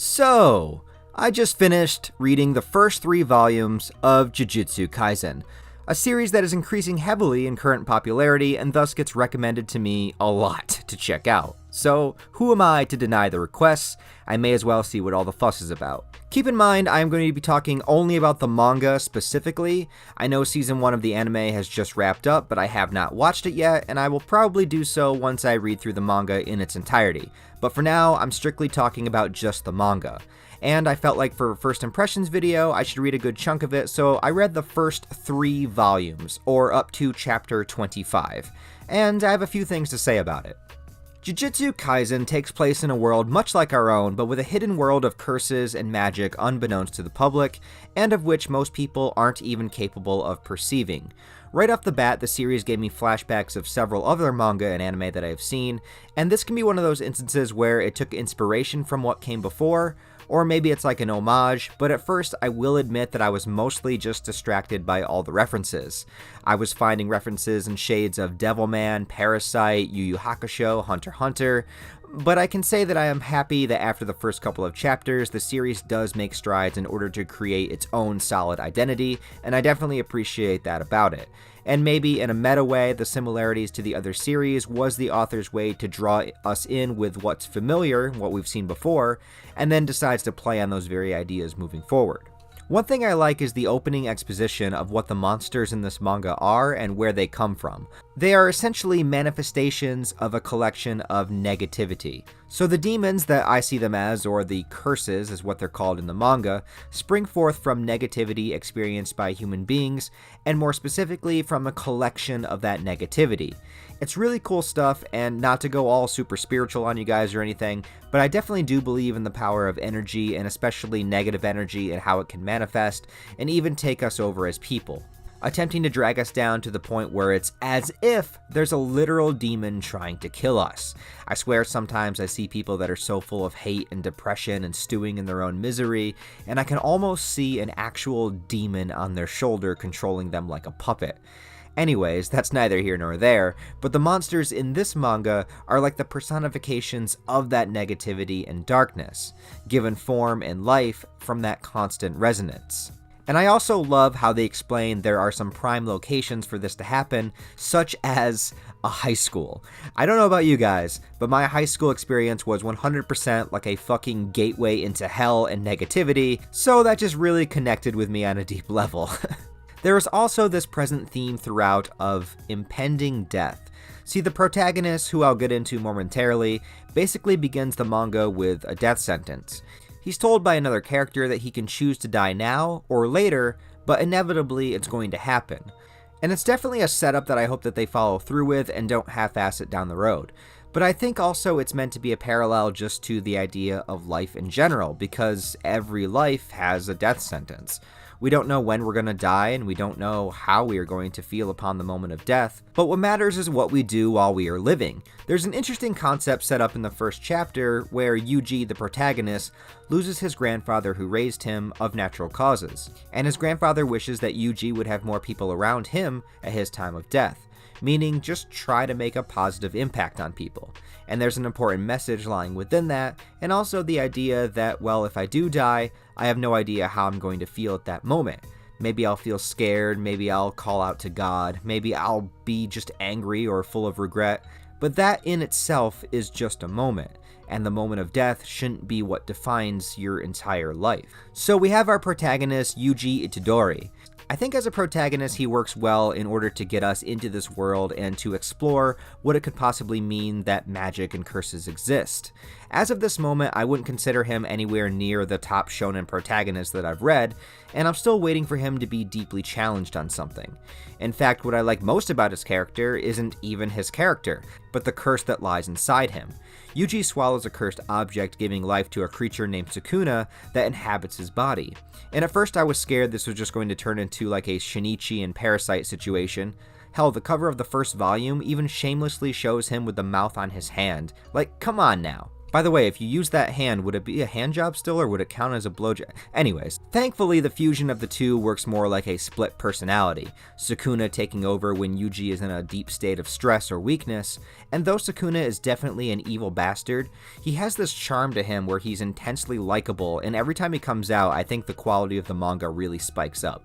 So, I just finished reading the first 3 volumes of Jujutsu Kaisen, a series that is increasing heavily in current popularity and thus gets recommended to me a lot to check out. So, who am I to deny the requests? I may as well see what all the fuss is about. Keep in mind, I am going to be talking only about the manga specifically. I know season 1 of the anime has just wrapped up, but I have not watched it yet, and I will probably do so once I read through the manga in its entirety. But for now, I'm strictly talking about just the manga. And I felt like for a first impressions video, I should read a good chunk of it, so I read the first 3 volumes, or up to chapter 25. And I have a few things to say about it. Jujutsu Kaisen takes place in a world much like our own, but with a hidden world of curses and magic unbeknownst to the public, and of which most people aren't even capable of perceiving. Right off the bat, the series gave me flashbacks of several other manga and anime that I have seen, and this can be one of those instances where it took inspiration from what came before, or maybe it's like an homage, but at first I will admit that I was mostly just distracted by all the references. I was finding references and shades of Devilman, Parasite, Yu Yu Hakusho, Hunter x Hunter, but I can say that I am happy that after the first couple of chapters, the series does make strides in order to create its own solid identity, and I definitely appreciate that about it. And maybe in a meta way, the similarities to the other series was the author's way to draw us in with what's familiar, what we've seen before, and then decides to play on those very ideas moving forward. One thing I like is the opening exposition of what the monsters in this manga are and where they come from. They are essentially manifestations of a collection of negativity. So the demons that I see them as, or the curses is what they're called in the manga, spring forth from negativity experienced by human beings, and more specifically from a collection of that negativity. It's really cool stuff, and not to go all super spiritual on you guys or anything, but I definitely do believe in the power of energy, and especially negative energy and how it can manifest, and even take us over as people, attempting to drag us down to the point where it's as if there's a literal demon trying to kill us. I swear sometimes I see people that are so full of hate and depression and stewing in their own misery, and I can almost see an actual demon on their shoulder controlling them like a puppet. Anyways, that's neither here nor there, but the monsters in this manga are like the personifications of that negativity and darkness, given form and life from that constant resonance. And I also love how they explain there are some prime locations for this to happen, such as a high school. I don't know about you guys, but my high school experience was 100% like a fucking gateway into hell and negativity, so that just really connected with me on a deep level. There is also this present theme throughout of impending death. See, the protagonist, who I'll get into momentarily, basically begins the manga with a death sentence. He's told by another character that he can choose to die now or later, but inevitably it's going to happen. And it's definitely a setup that I hope that they follow through with and don't half-ass it down the road. But I think also it's meant to be a parallel just to the idea of life in general, because every life has a death sentence. We don't know when we're going to die, and we don't know how we are going to feel upon the moment of death, but what matters is what we do while we are living. There's an interesting concept set up in the first chapter where Yuji, the protagonist, loses his grandfather who raised him of natural causes, and his grandfather wishes that Yuji would have more people around him at his time of death, meaning just try to make a positive impact on people. And there's an important message lying within that, and also the idea that, well, if I do die, I have no idea how I'm going to feel at that moment. Maybe I'll feel scared, maybe I'll call out to God, maybe I'll be just angry or full of regret, but that in itself is just a moment, and the moment of death shouldn't be what defines your entire life. So we have our protagonist, Yuji Itadori. I think as a protagonist, he works well in order to get us into this world and to explore what it could possibly mean that magic and curses exist. As of this moment, I wouldn't consider him anywhere near the top shonen protagonist that I've read, and I'm still waiting for him to be deeply challenged on something. In fact, what I like most about his character isn't even his character, but the curse that lies inside him. Yuji swallows a cursed object, giving life to a creature named Sucuna that inhabits his body. And at first I was scared this was just going to turn into like a Shinichi and Parasite situation. Hell, the cover of the first volume even shamelessly shows him with the mouth on his hand. Like, come on now. By the way, if you use that hand, would it be a hand job still, or would it count as a blowjob? Anyways, thankfully the fusion of the two works more like a split personality, Sucuna taking over when Yuji is in a deep state of stress or weakness, and though Sucuna is definitely an evil bastard, he has this charm to him where he's intensely likable, and every time he comes out, I think the quality of the manga really spikes up.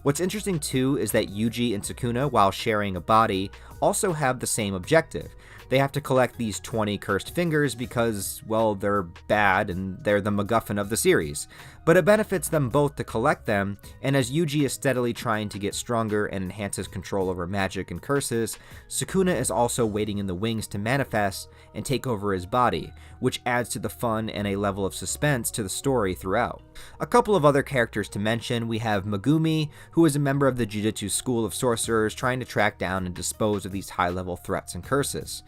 What's interesting too is that Yuji and Sucuna, while sharing a body, also have the same objective. They have to collect these 20 cursed fingers because, well, they're bad and they're the MacGuffin of the series. But it benefits them both to collect them, and as Yuji is steadily trying to get stronger and enhance his control over magic and curses, Sucuna is also waiting in the wings to manifest and take over his body, which adds to the fun and a level of suspense to the story throughout. A couple of other characters to mention, we have Megumi, who is a member of the Jujutsu School of Sorcerers trying to track down and dispose of these high-level threats and curses.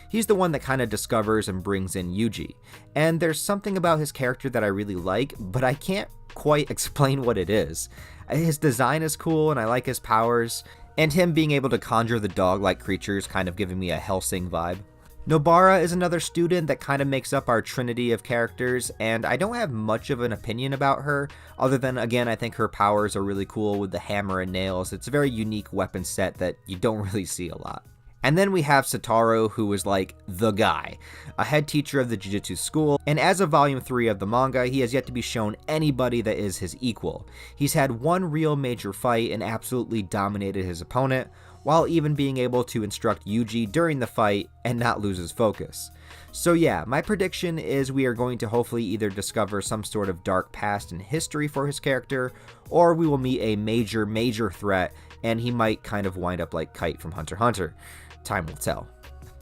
He's the one that kind of discovers and brings in Yuji, and there's something about his character that I really like, but I can't quite explain what it is. His design is cool and I like his powers, and him being able to conjure the dog-like creatures kind of giving me a Hellsing vibe. Nobara is another student that kind of makes up our trinity of characters, and I don't have much of an opinion about her, other than, again, I think her powers are really cool with the hammer and nails. It's a very unique weapon set that you don't really see a lot. And then we have Satoru, who is like the guy, a head teacher of the Jujutsu school, and as of volume 3 of the manga, he has yet to be shown anybody that is his equal. He's had one real major fight and absolutely dominated his opponent, while even being able to instruct Yuji during the fight and not lose his focus. So yeah, my prediction is we are going to hopefully either discover some sort of dark past and history for his character, or we will meet a major threat, and he might kind of wind up like Kite from Hunter x Hunter. Time will tell.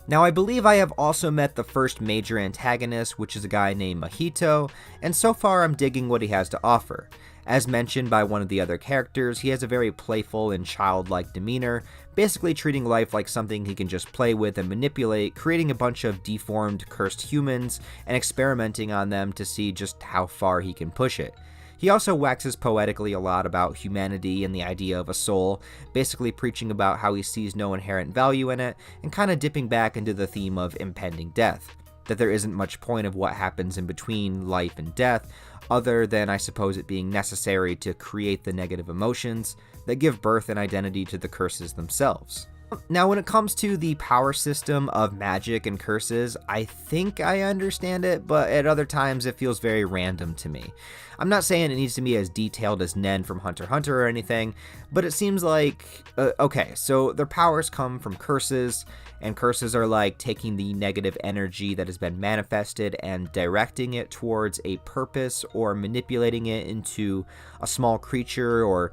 Now, I believe I have also met the first major antagonist, which is a guy named Mojito, and so far I'm digging what he has to offer. As mentioned by one of the other characters, he has a very playful and childlike demeanor, basically treating life like something he can just play with and manipulate, creating a bunch of deformed, cursed humans, and experimenting on them to see just how far he can push it. He also waxes poetically a lot about humanity and the idea of a soul, basically preaching about how he sees no inherent value in it, and kind of dipping back into the theme of impending death, that there isn't much point of what happens in between life and death, other than I suppose it being necessary to create the negative emotions that give birth and identity to the curses themselves. Now, when it comes to the power system of magic and curses, I think I understand it, but at other times it feels very random to me. I'm not saying it needs to be as detailed as Nen from Hunter x Hunter or anything, but it seems like, okay, so their powers come from curses, and curses are like taking the negative energy that has been manifested and directing it towards a purpose or manipulating it into a small creature or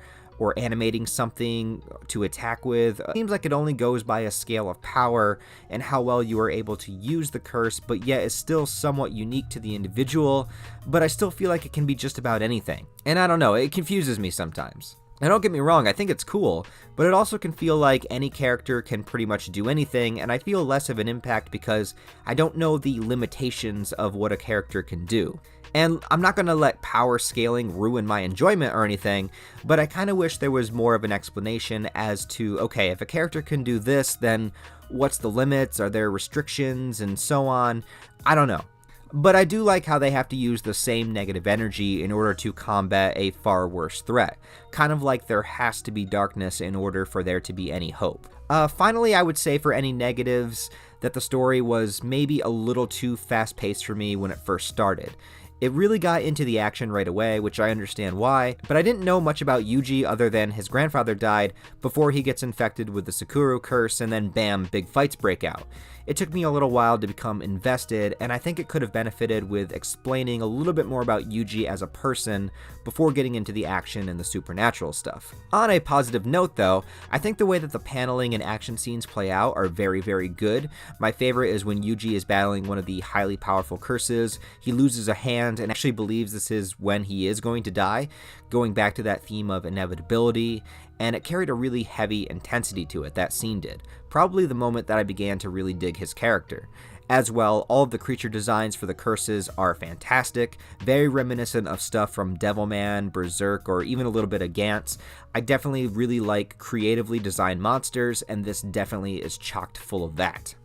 animating something to attack with. It seems like it only goes by a scale of power and how well you are able to use the curse, but yet is still somewhat unique to the individual, but I still feel like it can be just about anything. And I don't know, it confuses me sometimes. And don't get me wrong, I think it's cool, but it also can feel like any character can pretty much do anything, and I feel less of an impact because I don't know the limitations of what a character can do. And I'm not going to let power scaling ruin my enjoyment or anything, but I kind of wish there was more of an explanation as to, okay, if a character can do this, then what's the limits? Are there restrictions and so on? I don't know. But I do like how they have to use the same negative energy in order to combat a far worse threat. Kind of like there has to be darkness in order for there to be any hope. Finally, I would say for any negatives that the story was maybe a little too fast-paced for me when it first started. It really got into the action right away, which I understand why, but I didn't know much about Yuji other than his grandfather died before he gets infected with the Sakura curse, and then bam, big fights break out. It took me a little while to become invested, and I think it could have benefited with explaining a little bit more about Yuji as a person before getting into the action and the supernatural stuff. On a positive note though, I think the way that the paneling and action scenes play out are very, very good. My favorite is when Yuji is battling one of the highly powerful curses, he loses a hand and actually believes this is when he is going to die, going back to that theme of inevitability, and it carried a really heavy intensity to it, that scene did. Probably the moment that I began to really dig his character. As well, all of the creature designs for the curses are fantastic, very reminiscent of stuff from Devilman, Berserk, or even a little bit of Gantz. I definitely really like creatively designed monsters, and this definitely is chocked full of that.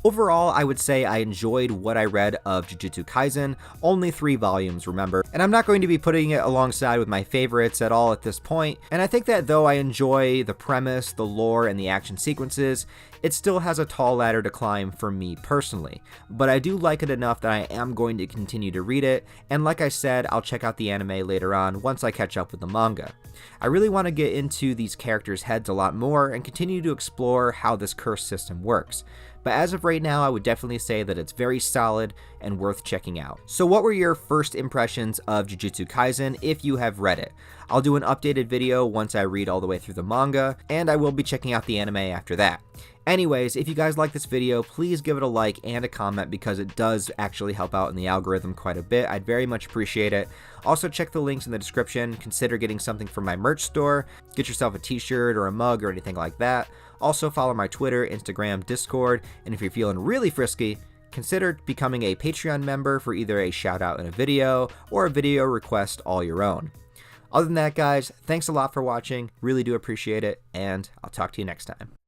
Overall, I would say I enjoyed what I read of Jujutsu Kaisen, only 3 volumes, remember, and I'm not going to be putting it alongside with my favorites at all at this point, and I think that though I enjoy the premise, the lore, and the action sequences, it still has a tall ladder to climb for me personally, but I do like it enough that I am going to continue to read it, and like I said, I'll check out the anime later on once I catch up with the manga. I really want to get into these characters' heads a lot more and continue to explore how this curse system works. But as of right now, I would definitely say that it's very solid and worth checking out. So what were your first impressions of Jujutsu Kaisen if you have read it? I'll do an updated video once I read all the way through the manga, and I will be checking out the anime after that. Anyways, if you guys like this video, please give it a like and a comment because it does actually help out in the algorithm quite a bit. I'd very much appreciate it. Also, check the links in the description. Consider getting something from my merch store. Get yourself a t-shirt or a mug or anything like that. Also, follow my Twitter, Instagram, Discord, and if you're feeling really frisky, consider becoming a Patreon member for either a shout out in a video or a video request all your own. Other than that, guys, thanks a lot for watching. Really do appreciate it, and I'll talk to you next time.